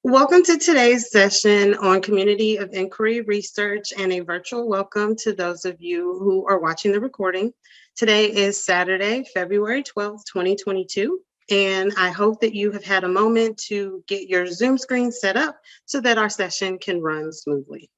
Welcome to today's session on Community of Inquiry Research, and a virtual welcome to those of you who are watching the recording. Today is Saturday, February 12th, 2022, and I hope that you have had a moment to get your Zoom screen set up so that our session can run smoothly.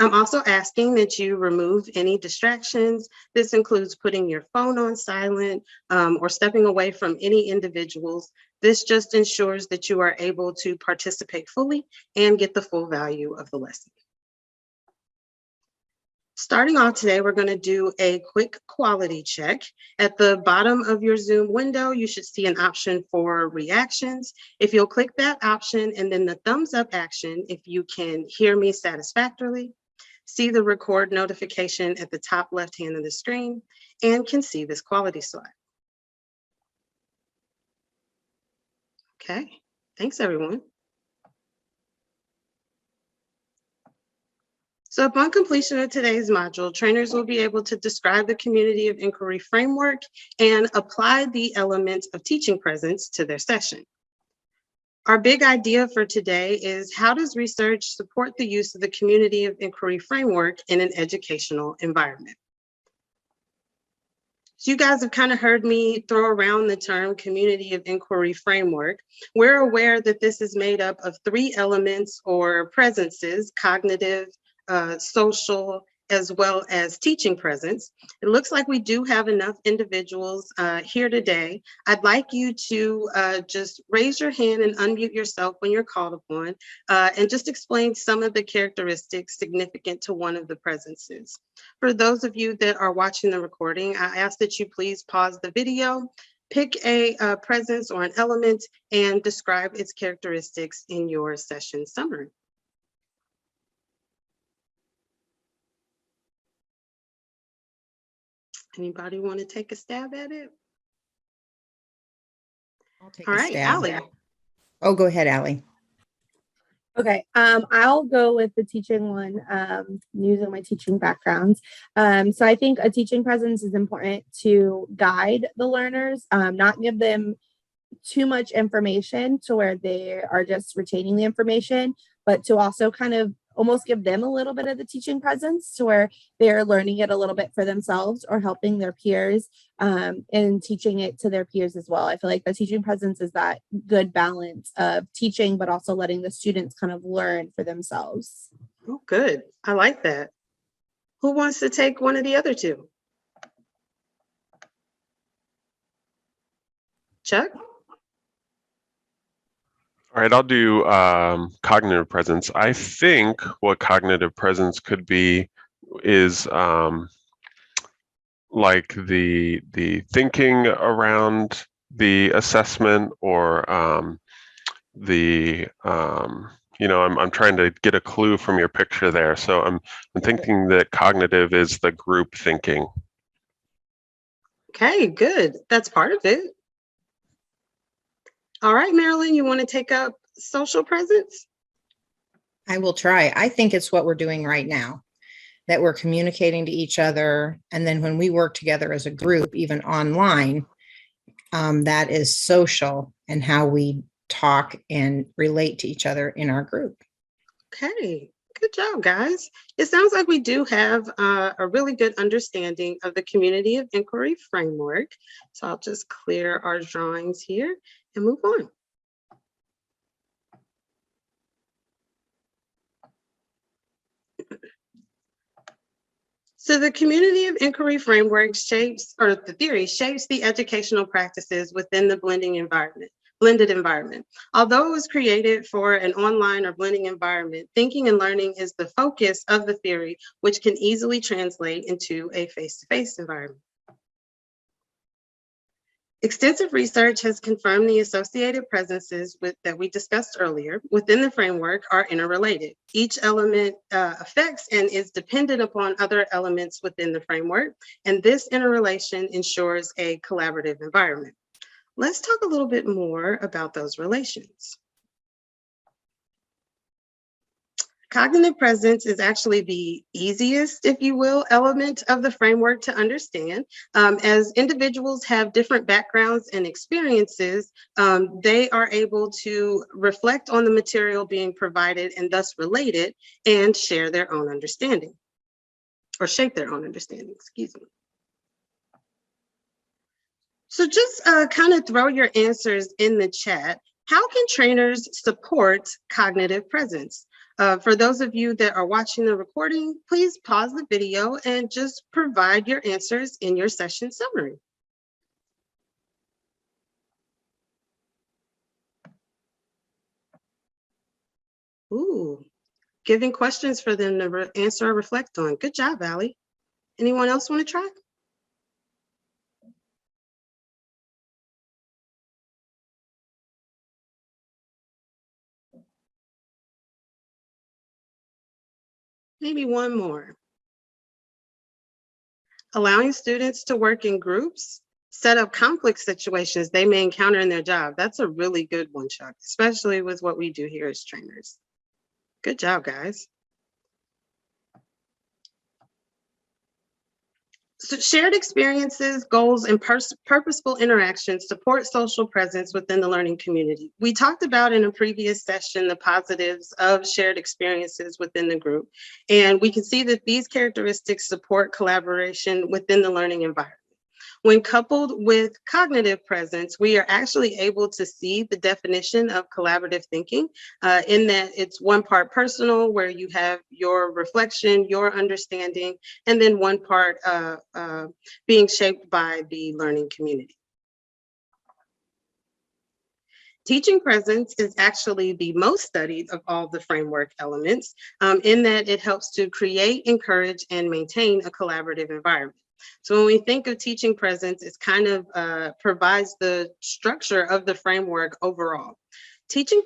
I'm also asking that you remove any distractions. This includes putting your phone on silent or stepping away from any individuals. This just ensures that you are able to participate fully and get the full value of the lesson. Starting off today, we're going to do a quick quality check. At the bottom of your Zoom window, you should see an option for reactions. If you'll click that option and then the thumbs up action, if you can hear me satisfactorily, see the record notification at the top left hand of the screen, and can see this quality slide. Okay, thanks everyone. So upon completion of today's module, trainers will be able to describe the Community of Inquiry framework and apply the elements of teaching presence to their session. Our big idea for today is, how does research support the use of the Community of Inquiry framework in an educational environment? So you guys have kind of heard me throw around the term Community of Inquiry framework. We're aware that this is made up of three elements or presences: cognitive, social, as well as teaching presence. It looks like we do have enough individuals here today. I'd like you to just raise your hand and unmute yourself when you're called upon, and just explain some of the characteristics significant to one of the presences. For those of you that are watching the recording, I ask that you please pause the video, pick a presence or an element, and describe its characteristics in your session summary. Anybody want to take a stab at it? I'll take All a right, stab. Allie. Oh, go ahead, Allie. Okay, I'll go with the teaching one, using my teaching backgrounds. So I think a teaching presence is important to guide the learners, not give them too much information to where they are just retaining the information, but to also kind of almost give them a little bit of the teaching presence to where they're learning it a little bit for themselves or helping their peers, and teaching it to their peers as well. I feel like the teaching presence is that good balance of teaching, but also letting the students kind of learn for themselves. Oh, good. I like that. Who wants to take one of the other two? Chuck? All right, I'll do cognitive presence. I think what cognitive presence could be is like the thinking around the assessment, or I'm trying to get a clue from your picture there. So I'm thinking that cognitive is the group thinking. Okay, good. That's part of it. All right, Marilyn, you want to take up social presence? I will try. I think it's what we're doing right now, that we're communicating to each other. And then when we work together as a group, even online, that is social, and how we talk and relate to each other in our group. Okay, good job, guys. It sounds like we do have a really good understanding of the Community of Inquiry framework. So I'll just clear our drawings here and move on. So the Community of Inquiry framework shapes, or the theory shapes, the educational practices within the blended environment. Although it was created for an online or blending environment, thinking and learning is the focus of the theory, which can easily translate into a face-to-face environment. Extensive research has confirmed the associated presences that we discussed earlier within the framework are interrelated. Each element affects and is dependent upon other elements within the framework, and this interrelation ensures a collaborative environment. Let's talk a little bit more about those relations. Cognitive presence is actually the easiest, if you will, element of the framework to understand. As individuals have different backgrounds and experiences, they are able to reflect on the material being provided and thus relate it and share their own understanding or shape their own understanding, excuse me. So just kind of throw your answers in the chat. How can trainers support cognitive presence? For those of you that are watching the recording, please pause the video and just provide your answers in your session summary. Ooh, giving questions for them to answer or reflect on. Good job, Allie. Anyone else want to try? Maybe one more. Allowing students to work in groups, set up conflict situations they may encounter in their job. That's a really good one, Chuck, especially with what we do here as trainers. Good job, guys. So shared experiences, goals, and purposeful interactions support social presence within the learning community. We talked about in a previous session the positives of shared experiences within the group, and we can see that these characteristics support collaboration within the learning environment. When coupled with cognitive presence, we are actually able to see the definition of collaborative thinking in that it's one part personal, where you have your reflection, your understanding, and then one part being shaped by the learning community. Teaching presence is actually the most studied of all the framework elements in that it helps to create, encourage, and maintain a collaborative environment. So when we think of teaching presence, it kind of provides the structure of the framework overall. Teaching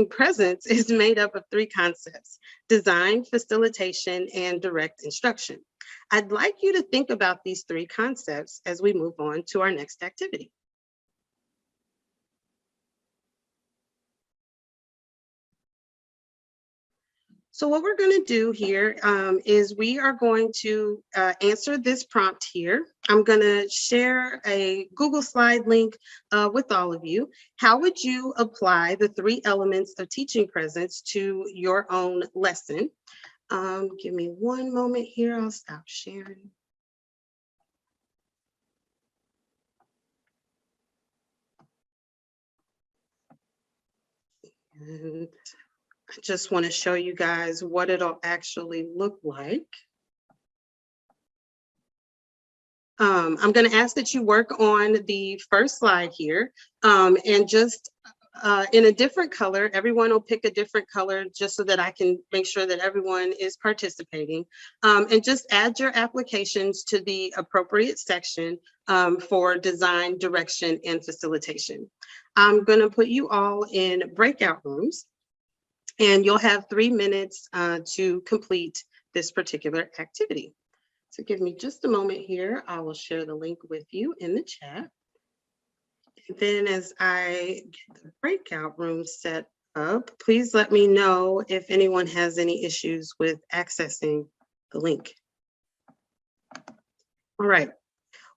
presence is made up of three concepts: design, facilitation, and direct instruction. I'd like you to think about these three concepts as we move on to our next activity. So what we're going to do here is we are going to answer this prompt here. I'm going to share a Google Slide link with all of you. How would you apply the three elements of teaching presence to your own lesson? Give me one moment here. I'll stop sharing. And I just want to show you guys what it'll actually look like. I'm going to ask that you work on the first slide here and just in a different color. Everyone will pick a different color just so that I can make sure that everyone is participating, and just add your applications to the appropriate section for design, direction, and facilitation. I'm going to put you all in breakout rooms, and you'll have 3 minutes to complete this particular activity. So give me just a moment here. I will share the link with you in the chat. And then as I get the breakout room set up, please let me know if anyone has any issues with accessing the link. All right,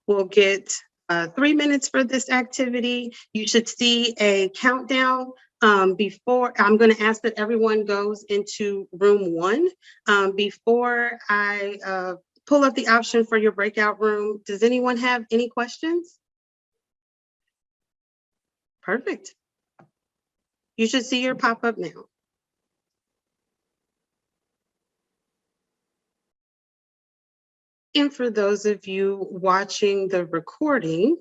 we'll get 3 minutes for this activity. You should see a countdown before. I'm going to ask that everyone goes into room 1 before I pull up the option for your breakout room. Does anyone have any questions? Perfect. You should see your pop-up now. And for those of you watching the recording,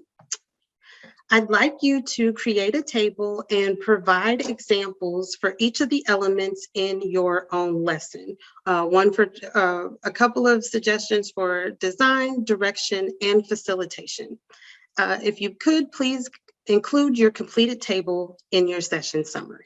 I'd like you to create a table and provide examples for each of the elements in your own lesson. One for a couple of suggestions for design, direction, and facilitation. If you could, please include your completed table in your session summary.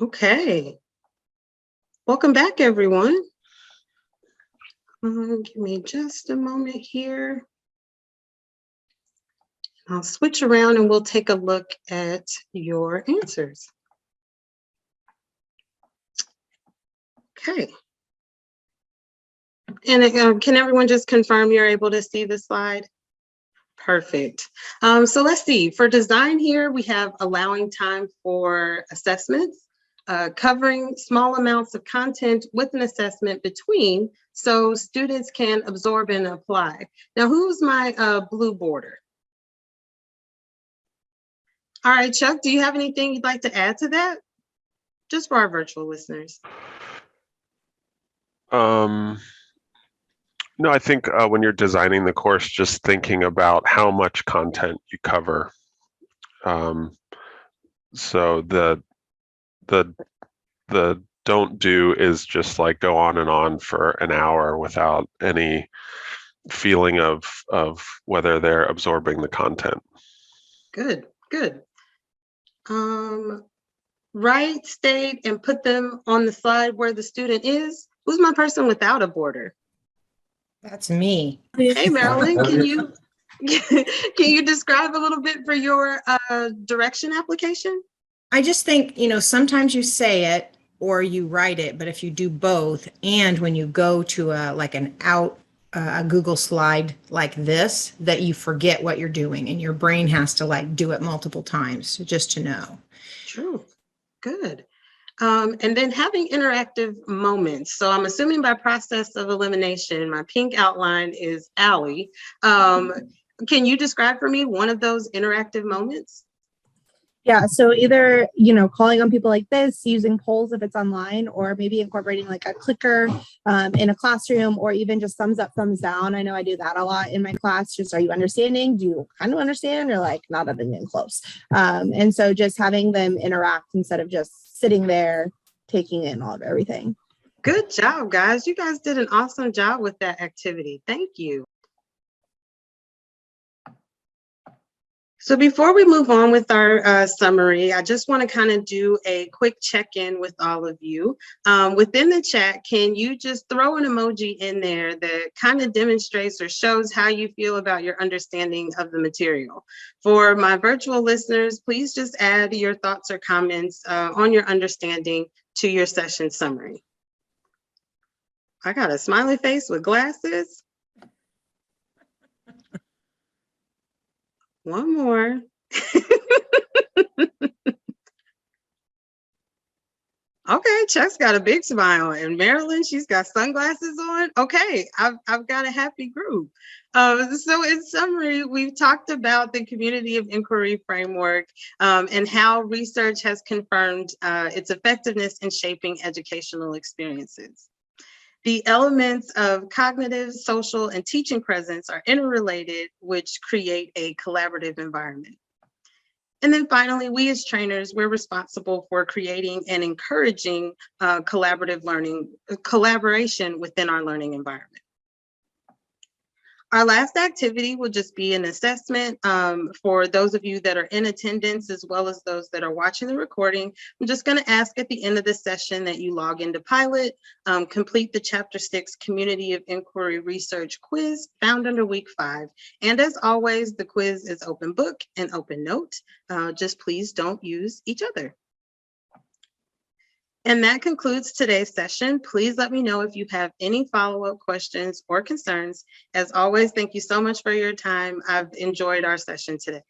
Okay. Welcome back, everyone. Give me just a moment here. I'll switch around and we'll take a look at your answers. Okay. And can everyone just confirm you're able to see the slide? Perfect. So let's see. For design here, we have allowing time for assessments, covering small amounts of content with an assessment between so students can absorb and apply. Now, who's my blue border? All right, Chuck, do you have anything you'd like to add to that? Just for our virtual listeners. No, I think when you're designing the course, just thinking about how much content you cover. So the don't do is just like go on and on for an hour without any feeling of whether they're absorbing the content. Good, good. Write, state, and put them on the slide where the student is. Who's my person without a border? That's me. Hey, Marilyn, can you describe a little bit for your direction application? I just think, sometimes you say it or you write it, but if you do both, and when you go to a Google slide like this, that you forget what you're doing and your brain has to like do it multiple times just to know. True. Good. And then having interactive moments. So I'm assuming by process of elimination, my pink outline is Allie. Can you describe for me one of those interactive moments? Yeah, so either, calling on people like this, using polls if it's online, or maybe incorporating like a clicker in a classroom, or even just thumbs up, thumbs down. I know I do that a lot in my class. Just, are you understanding? Do you kind of understand? Or like not even close. And so just having them interact instead of just sitting there taking in all of everything. Good job, guys. You guys did an awesome job with that activity. Thank you. So before we move on with our summary, I just want to kind of do a quick check-in with all of you. Within the chat, can you just throw an emoji in there that kind of demonstrates or shows how you feel about your understanding of the material? For my virtual listeners, please just add your thoughts or comments on your understanding to your session summary. I got a smiley face with glasses. One more. Okay, Chuck's got a big smile, and Marilyn, she's got sunglasses on. Okay, I've got a happy group. So in summary, we've talked about the community of inquiry framework and how research has confirmed its effectiveness in shaping educational experiences. The elements of cognitive, social, and teaching presence are interrelated, which create a collaborative environment. And then finally, we as trainers, we're responsible for creating and encouraging collaboration within our learning environment. Our last activity will just be an assessment for those of you that are in attendance, as well as those that are watching the recording. I'm just going to ask at the end of the session that you log into Pilot, complete the Chapter 6 Community of Inquiry Research quiz found under week 5. And as always, the quiz is open book and open note. Just please don't use each other. And that concludes today's session. Please let me know if you have any follow-up questions or concerns. As always, thank you so much for your time. I've enjoyed our session today.